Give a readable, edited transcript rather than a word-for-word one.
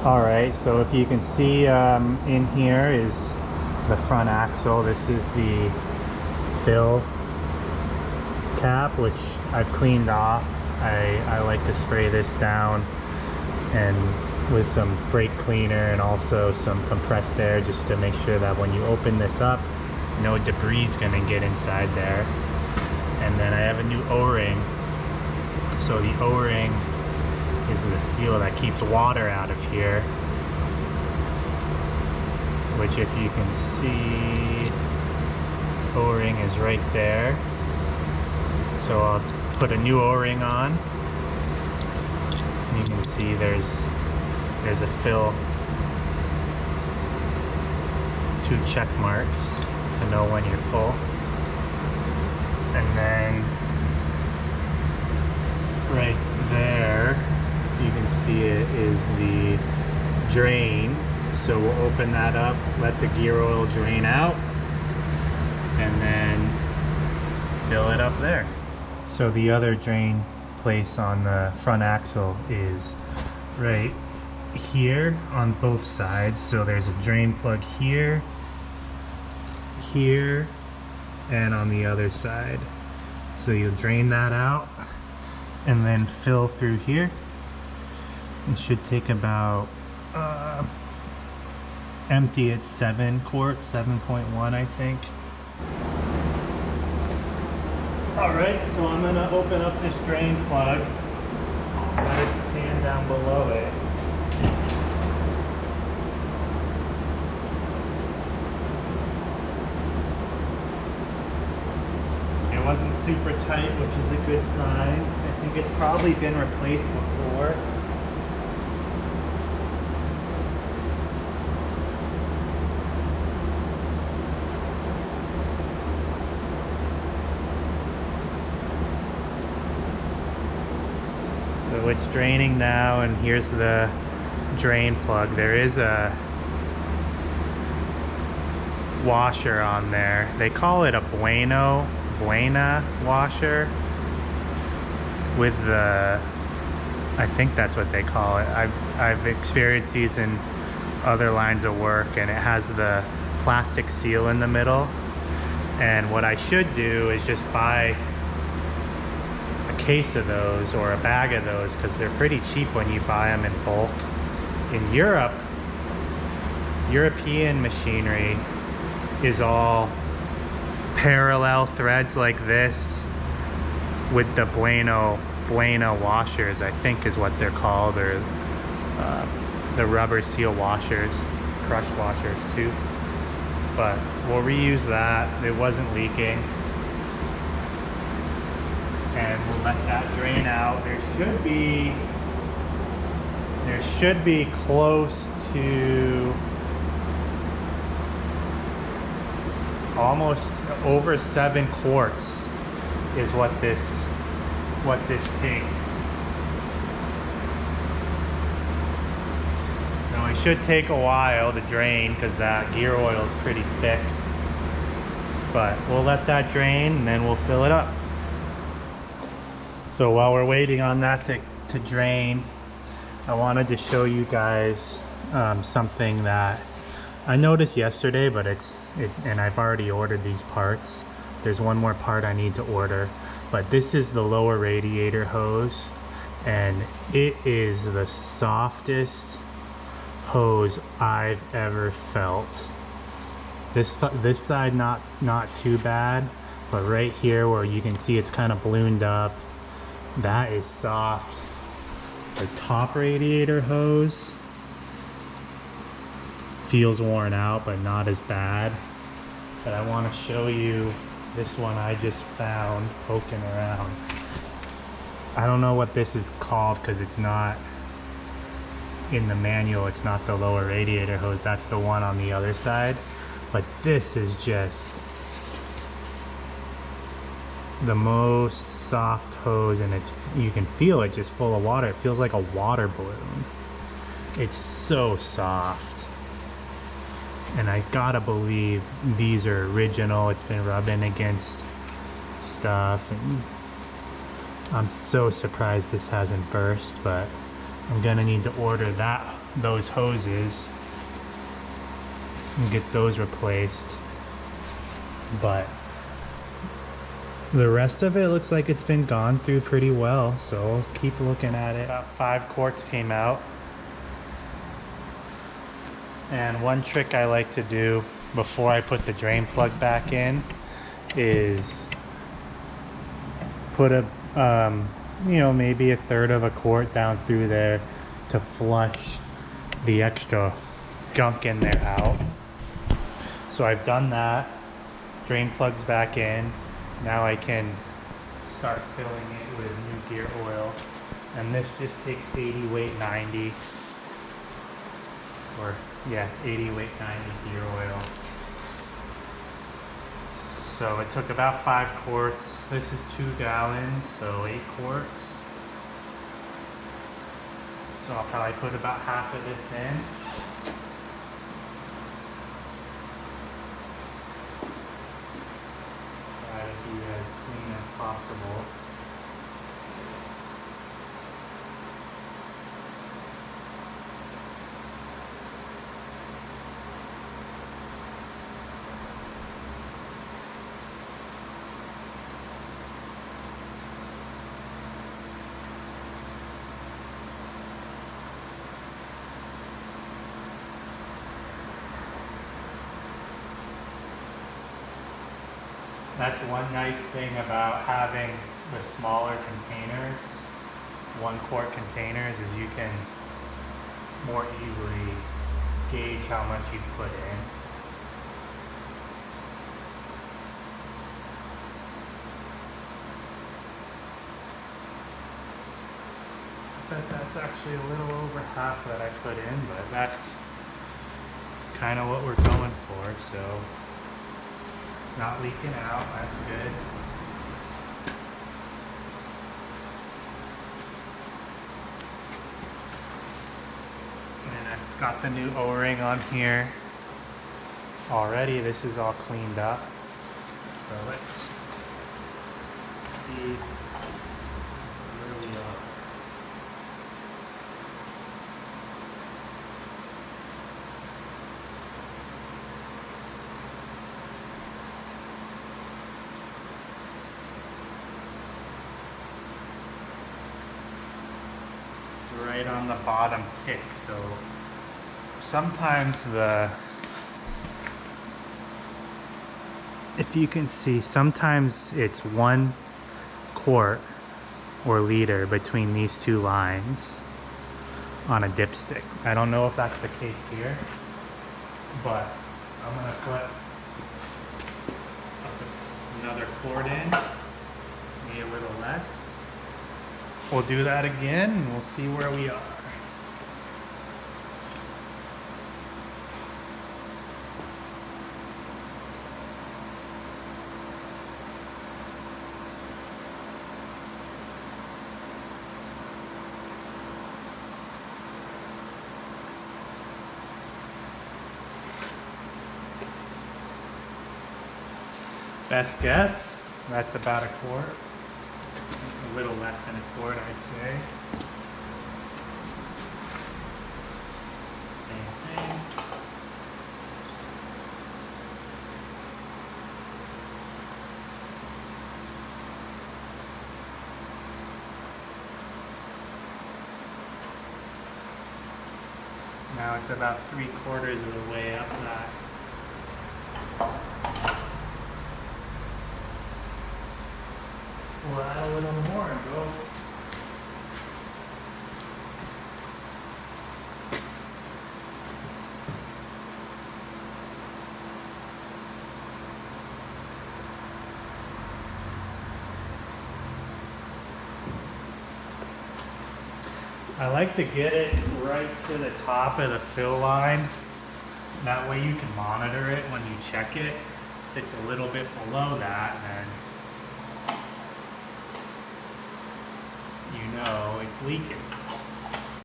Alright, so if you can see in here is the front axle. This is the fill cap, which I've cleaned off. I like to spray this down and with some brake cleaner and also some compressed air, just to make sure that when you open this up, no debris is going to get inside there. And then I have a new O-ring. So the O-ring is the seal that keeps water out of here, which, if you can see, O-ring is right there. So I'll put a new O-ring on. You can see there's a fill, 2 check marks to know when you're full. And then right there, you can see it is the drain. So we'll open that up, let the gear oil drain out, and then fill it up there. So the other drain place on the front axle is right here on both sides. So there's a drain plug here, here, and on the other side. So you'll drain that out and then fill through here. It should take about empty at 7 quarts, 7.1 I think. Alright, so I'm going to open up this drain plug. Got a pan down below it. It wasn't super tight, which is a good sign. I think it's probably been replaced before. So it's draining now, and here's the drain plug. There is a washer on there. They call it a Buena washer with the, I think that's what they call it. I've experienced these in other lines of work, and it has the plastic seal in the middle. And what I should do is just buy a case of those or a bag of those, because they're pretty cheap when you buy them in bulk. In Europe, European machinery is all parallel threads like this with the Buena washers, I think is what they're called, or the rubber seal washers, crush washers too. But we'll reuse that. It wasn't leaking, and we'll let that drain out. There should be close to almost over 7 quarts is what this takes. So it should take a while to drain because that gear oil is pretty thick, but we'll let that drain and then we'll fill it up. So while we're waiting on that to drain, I wanted to show you guys something that I noticed yesterday, but and I've already ordered these parts. There's one more part I need to order, but this is the lower radiator hose, and it is the softest hose I've ever felt. This side not too bad, but right here where you can see it's kind of ballooned up, that is soft. The top radiator hose feels worn out, but not as bad. But I want to show you this one I just found poking around. I don't know what this is called because it's not in the manual. It's not the lower radiator hose, that's the one on the other side. But this is just the most soft hose, and you can feel it just full of water. It feels like a water balloon. It's so soft. And I gotta believe these are original. It's been rubbing against stuff, and I'm so surprised this hasn't burst, but I'm gonna need to order those hoses and get those replaced. But the rest of it looks like it's been gone through pretty well, so I'll keep looking at it. About 5 quarts came out. And one trick I like to do before I put the drain plug back in is put a maybe 1/3 of a quart down through there to flush the extra gunk in there out. So I've done that. Drain plugs back in. Now I can start filling it with new gear oil. And this just takes 80 weight 90. Or yeah, 80 weight 90 gear oil. So it took about 5 quarts. This is 2 gallons, so 8 quarts. So I'll probably put about half of this in. Try to be as clean as possible. That's one nice thing about having the smaller containers, 1 quart containers, is you can more easily gauge how much you put in. But that's actually a little over half that I put in, but that's kind of what we're going for, so. It's not leaking out, that's good. And I've got the new O-ring on here already. This is all cleaned up. So let's see where we are. Right on the bottom tick, so sometimes if you can see, sometimes it's 1 quart or liter between these 2 lines on a dipstick. I don't know if that's the case here, but I'm gonna put another quart in, maybe a little less. We'll do that again and we'll see where we are. Best guess, that's about a quart. A little less than a quart, I'd say. Same thing. Now it's about 3/4 of the way up that. We'll add a little more and go. I like to get it right to the top of the fill line. That way you can monitor it when you check it. If it's a little bit below that, then you know it's leaking.